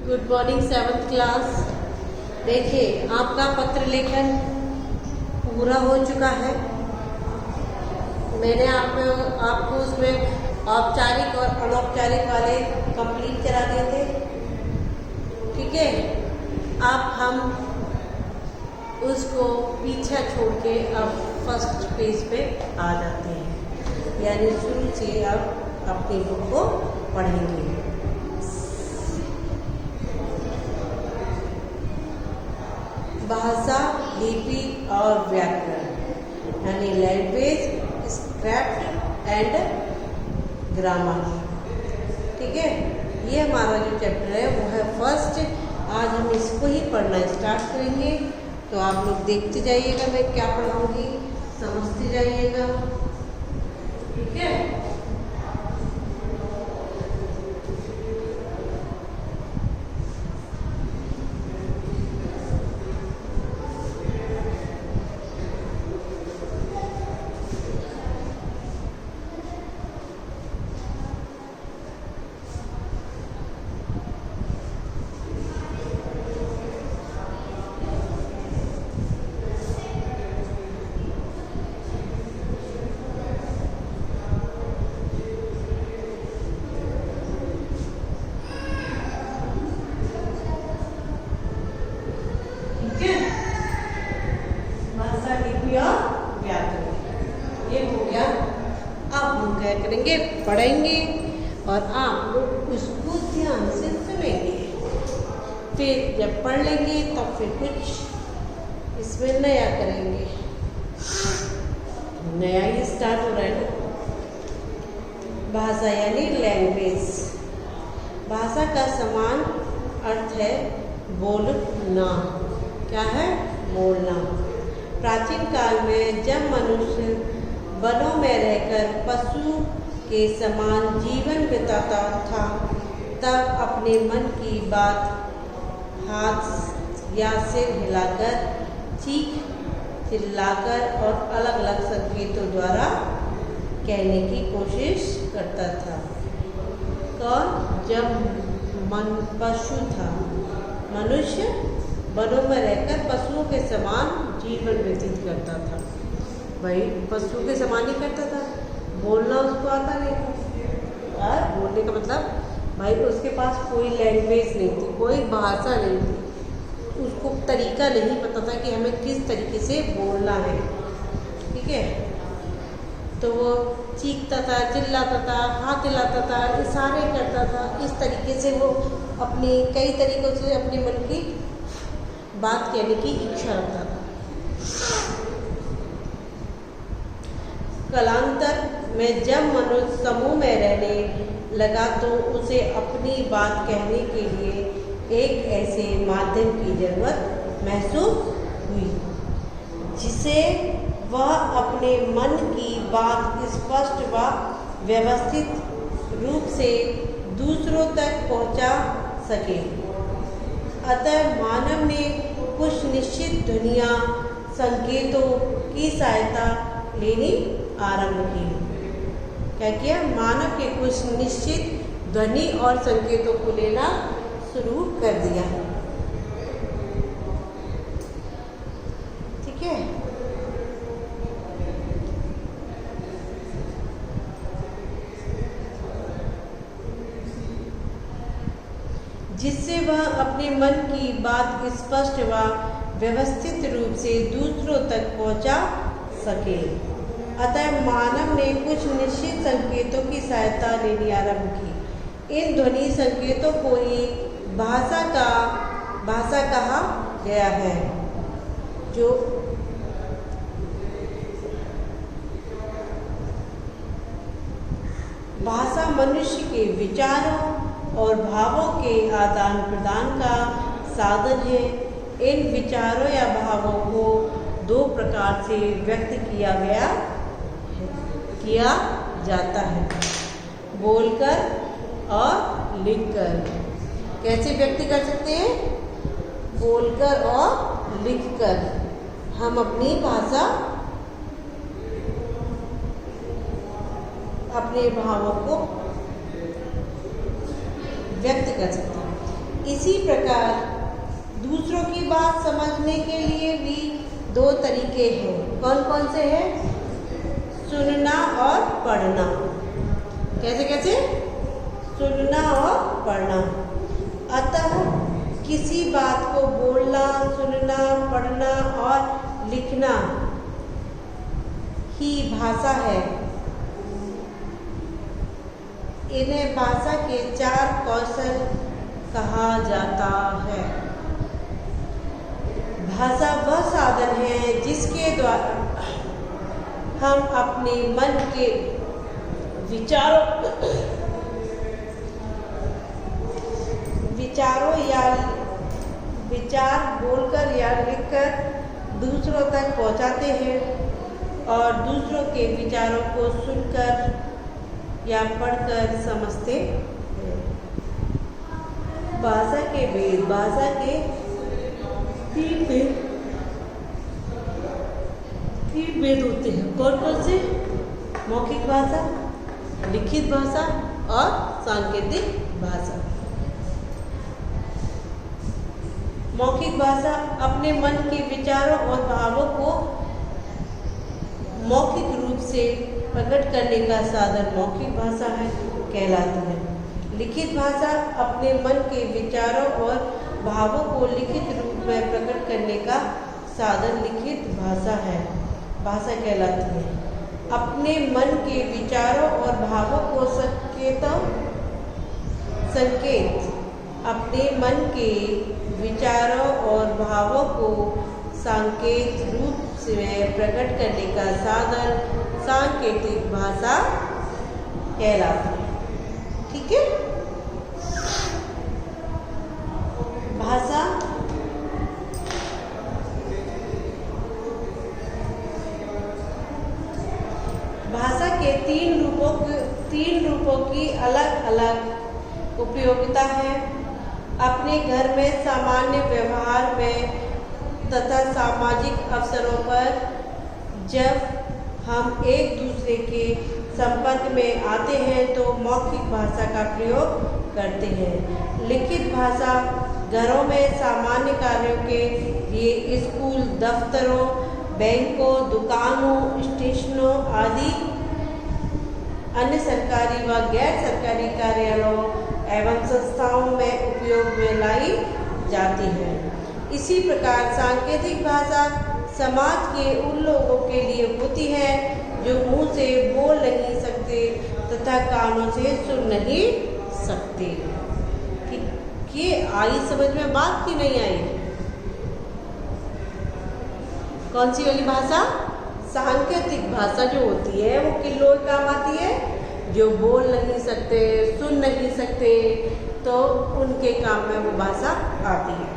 Good morning 7th class. देखिए आपका पत्र लेखन पूरा हो चुका है। मैंने आपको उसमें औपचारिक और अनौपचारिक वाले कंप्लीट करा दिए थे। ठीक है, अब हम उसको पीछा छोड़ के अब फर्स्ट पेज पे आ जाते हैं, यानी शुरू से अब अपनी बुक को पढ़ेंगे। भाषा, लिपि और व्याकरण यानी लैंग्वेज, स्क्रिप्ट एंड ग्रामर। ठीक है, ये हमारा जो चैप्टर है वो है फर्स्ट। आज हम इसको ही पढ़ना स्टार्ट करेंगे, तो आप लोग देखते जाइएगा मैं क्या पढ़ाऊंगी, समझते जाइएगा। ठीक है, करेंगे, पढ़ेंगे और आप लोग उसको ध्यान से सुनेंगे। फिर जब पढ़ लेंगे तब फिर कुछ इसमें नया करेंगे। नया ही स्टार्ट हो रहा है ना। भाषा यानी लैंग्वेज। भाषा का समान अर्थ है बोलना। क्या है? बोलना। प्राचीन काल में जब मनुष्य वनों में रहकर पशु के समान जीवन बिताता था, तब अपने मन की बात हाथ या सिर हिलाकर, चीख चिल्लाकर और अलग अलग संकेतों द्वारा कहने की कोशिश करता था। कौन? जब पशु था। मनुष्य वनों में रहकर पशुओं के समान जीवन व्यतीत करता था। भाई पशु के समान ही करता था, बोलना उसको आता नहीं था। और बोलने का मतलब भाई उसके पास कोई लैंग्वेज नहीं थी, कोई भाषा नहीं थी, उसको तरीका नहीं पता था कि हमें किस तरीके से बोलना है। ठीक है, तो वो चीखता था, चिल्लाता था, हाथ हिलाता था, इशारे करता था। इस तरीके से वो अपनी कई तरीक़ों से अपने मन की बात कहने की इच्छा रखता था। कालांतर में जब मनुष्य समूह में रहने लगा तो उसे अपनी बात कहने के लिए एक ऐसे माध्यम की जरूरत महसूस हुई जिसे वह अपने मन की बात स्पष्ट व व्यवस्थित रूप से दूसरों तक पहुंचा सके। अतः मानव ने कुछ निश्चित ध्वनियाँ संकेतों की सहायता लेनी आरंभ की। क्या किया? मानव के कुछ निश्चित ध्वनि और संकेतों को लेना शुरू कर दिया। ठीक है, जिससे वह अपने मन की बात स्पष्ट व व्यवस्थित रूप से दूसरों तक पहुंचा सके। अतः मानव ने कुछ निश्चित संकेतों की सहायता लेनी आरंभ की। इन ध्वनि संकेतों को ही भाषा कहा गया है, जो भाषा मनुष्य के विचारों और भावों के आदान प्रदान का साधन है। इन विचारों या भावों को दो प्रकार से व्यक्त किया जाता है, बोलकर और लिखकर। कैसे व्यक्त कर सकते हैं? बोलकर और लिखकर हम अपनी भाषा, अपने भावों को व्यक्त कर सकते हैं। इसी प्रकार दूसरों की बात समझने के लिए भी दो तरीके हैं। कौन कौन से हैं? सुनना और पढ़ना। कैसे कैसे? सुनना और पढ़ना। अतः किसी बात को बोलना, सुनना, पढ़ना और लिखना ही भाषा है। इन्हें भाषा के चार कौशल कहा जाता है। भाषा वह साधन है जिसके द्वारा हम अपने मन के विचारों या विचार बोलकर या लिखकर दूसरों तक पहुंचाते हैं और दूसरों के विचारों को सुनकर या पढ़कर समझते हैं। भाषा के भेद। भाषा के तीन भेद होते हैं। कौन कौन से? मौखिक भाषा, लिखित भाषा और सांकेतिक भाषा। मौखिक भाषा अपने मन के विचारों और भावों को मौखिक रूप से प्रकट करने का साधन मौखिक भाषा है कहलाती है। लिखित भाषा अपने मन के विचारों और भावों को लिखित रूप में प्रकट करने का साधन लिखित भाषा है, भाषा कहलाती है। अपने मन के विचारों और भावों को संकेत अपने मन के विचारों और भावों को सांकेत रूप में प्रकट करने का साधन सांकेतिक भाषा कहलाती है। ठीक है। भाषा भाषा के तीन रूपों की अलग अलग उपयोगिता है। अपने घर में सामान्य व्यवहार में तथा सामाजिक अवसरों पर जब हम एक दूसरे के संपर्क में आते हैं तो मौखिक भाषा का प्रयोग करते हैं। लिखित भाषा घरों में सामान्य कार्यों के लिए स्कूल, दफ्तरों, बैंकों, दुकानों, स्टेशनों आदि अन्य सरकारी व गैर सरकारी कार्यालयों एवं संस्थाओं में उपयोग में लाई जाती है। इसी प्रकार सांकेतिक भाषा समाज के उन लोगों के लिए होती है जो मुंह से बोल नहीं सकते तथा कानों से सुन नहीं सकते। ठीक, ये आई समझ में बात की नहीं आई? कौन सी वाली भाषा? सांकेतिक भाषा जो होती है वो किन लोगों के काम आती है? जो बोल नहीं सकते, सुन नहीं सकते, तो उनके काम में वो भाषा आती है।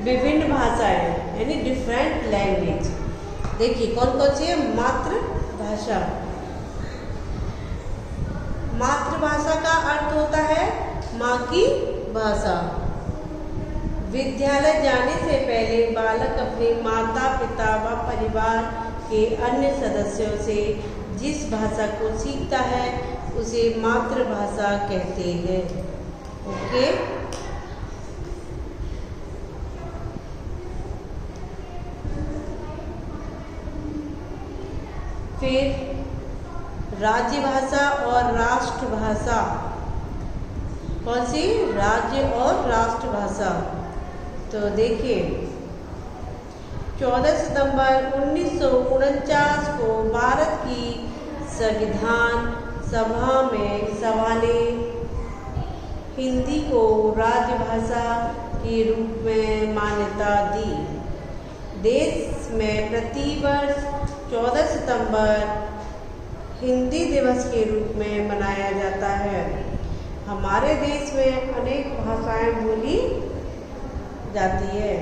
विभिन्न भाषाएं यानी डिफरेंट लैंग्वेज। देखिए कौन कौन सी है? मातृभाषा। मातृभाषा का अर्थ होता है माँ की भाषा। विद्यालय जाने से पहले बालक अपने माता पिता व परिवार के अन्य सदस्यों से जिस भाषा को सीखता है उसे मातृभाषा कहते हैं। ओके। फिर राज्य भाषा और राष्ट्रभाषा। कौन सी? राज्य और राष्ट्रभाषा। तो देखिए 14 सितंबर 1949 को भारत की संविधान सभा ने हिंदी को राजभाषा के रूप में मान्यता दी। देश में प्रतिवर्ष 14 सितंबर हिंदी दिवस के रूप में मनाया जाता है। हमारे देश में अनेक भाषाएं बोली जाती है।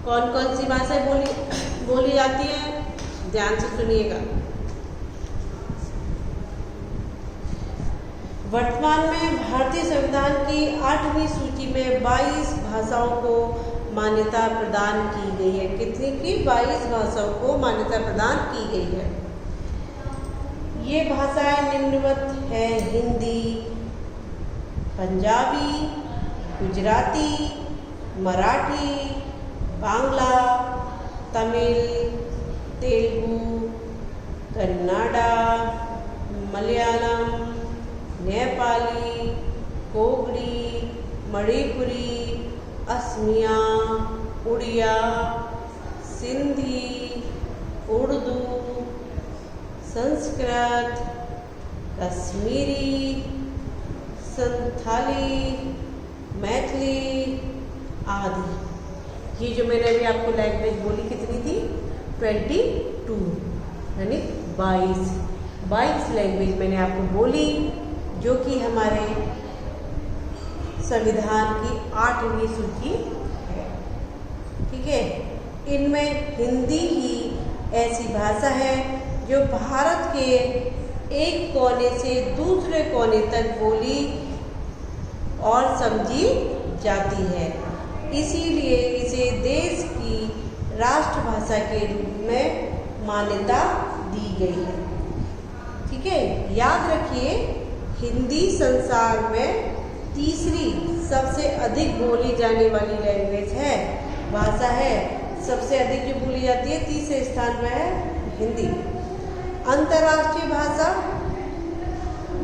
कौन कौन सी भाषाएं बोली जाती है? ध्यान से सुनिएगा। वर्तमान में भारतीय संविधान की 8वीं सूची में 22 भाषाओं को मान्यता प्रदान की गई है। कितनी की? 22 भाषाओं को मान्यता प्रदान की गई है। ये भाषाएं निम्नवत है: हिंदी, पंजाबी, गुजराती, मराठी, बांग्ला, तमिल, तेलुगु, कन्नड़ा, मलयालम, नेपाली, कोंकणी, मणिपुरी, असमिया, उड़िया, सिंधी, उर्दू, संस्कृत, कश्मीरी, संथाली, मैथिली आदि। ये जो मैंने अभी आपको लैंग्वेज बोली कितनी थी? 22 यानी 22 लैंग्वेज मैंने आपको बोली, जो कि हमारे संविधान की 8वीं सूची है। ठीक है, इनमें हिंदी ही ऐसी भाषा है जो भारत के एक कोने से दूसरे कोने तक बोली और समझी जाती है। इसीलिए इसे देश की राष्ट्रभाषा के रूप में मान्यता दी गई है। ठीक है, याद रखिए, हिंदी संसार में तीसरी सबसे अधिक बोली जाने वाली लैंग्वेज है, भाषा है। सबसे अधिक जो बोली जाती है, तीसरे स्थान पर है हिंदी। अंतर्राष्ट्रीय भाषा,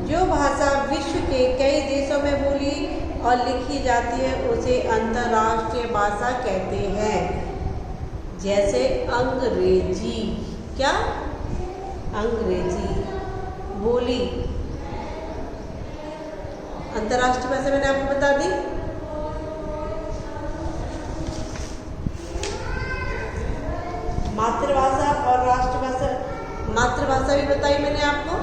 जो भाषा विश्व के कई देशों में बोली और लिखी जाती है, उसे अंतर्राष्ट्रीय भाषा कहते हैं। जैसे अंग्रेजी। क्या? अंग्रेजी बोली अंतर्राष्ट्रीय भाषा मैंने आपको बता दी। मातृभाषा और राष्ट्रभाषा, मातृभाषा भी बताई मैंने आपको,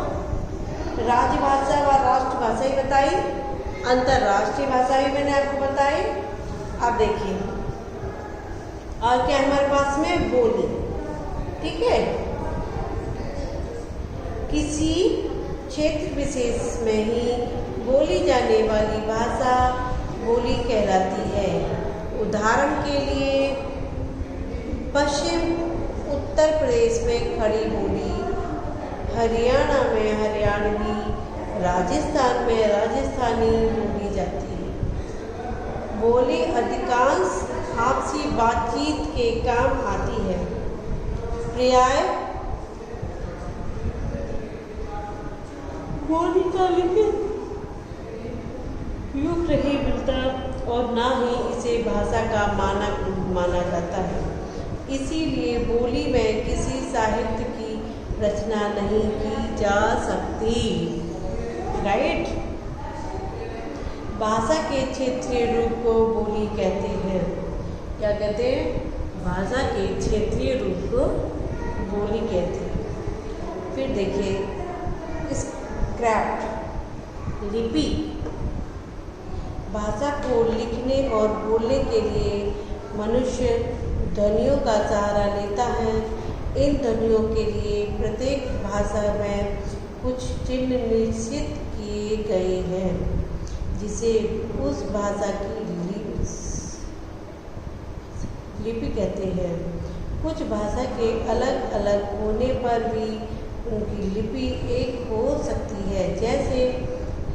राजभाषा व राष्ट्रभाषा ही बताई, अंतर्राष्ट्रीय भाषा भी मैंने आपको बताई। अब देखिए और क्या हमारे पास में? बोली। ठीक है, किसी क्षेत्र विशेष में ही बोली जाने वाली भाषा बोली कहलाती है। उदाहरण के लिए पश्चिम उत्तर प्रदेश में खड़ी बोली, हरियाणा में हरियाणवी, राजस्थान में राजस्थानी बोली जाती है। बोली अधिकांश आपसी बातचीत के काम आती है। पर्याय बोली का लिखित रूप नहीं मिलता और ना ही इसे भाषा का मानक रूप माना जाता है। इसीलिए बोली में किसी साहित्य की रचना नहीं की जा सकती। राइट? भाषा के क्षेत्रीय रूप को बोली कहते हैं। क्या कहते हैं? भाषा के क्षेत्रीय रूप को बोली कहते हैं। फिर देखिए स्क्रिप्ट, लिपि। भाषा को लिखने और बोलने के लिए मनुष्य ध्वनियों का सहारा लेता है। इन ध्वनियों के लिए प्रत्येक भाषा में कुछ चिन्ह निश्चित किए गए हैं, जिसे उस भाषा की लिपि कहते हैं। कुछ भाषा के अलग अलग होने पर भी उनकी लिपि एक हो सकती है, जैसे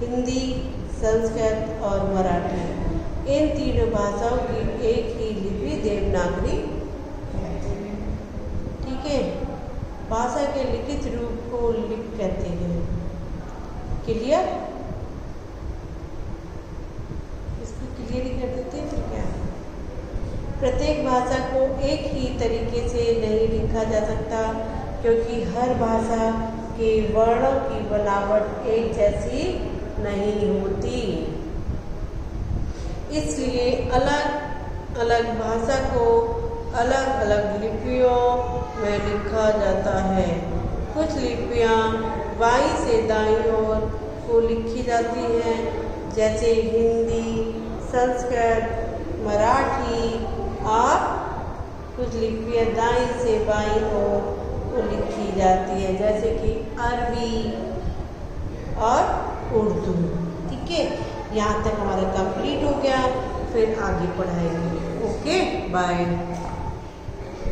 हिंदी, संस्कृत और मराठी। इन तीनों भाषाओं की एक ही लिपि देवनागरी है। ठीक है, भाषा के लिखित रूप को लिपि कहते हैं। क्लियर? इसको क्लियर ही कर देते हैं। फिर क्या? प्रत्येक भाषा को एक ही तरीके से नहीं लिखा जा सकता, क्योंकि हर भाषा के वर्णों की बनावट एक जैसी नहीं होती। इसलिए अलग अलग भाषा को अलग अलग लिपियों में लिखा जाता है। कुछ लिपियाँ बाईं से दाईं ओर को लिखी जाती हैं, जैसे हिंदी, संस्कृत, मराठी, और कुछ लिपियाँ दाईं से बाईं ओर को लिखी जाती है, जैसे कि अरबी और उर्दू। ठीक है, यहाँ तक हमारा कंप्लीट हो गया। फिर आगे पढ़ाएंगे। ओके। Okay bye.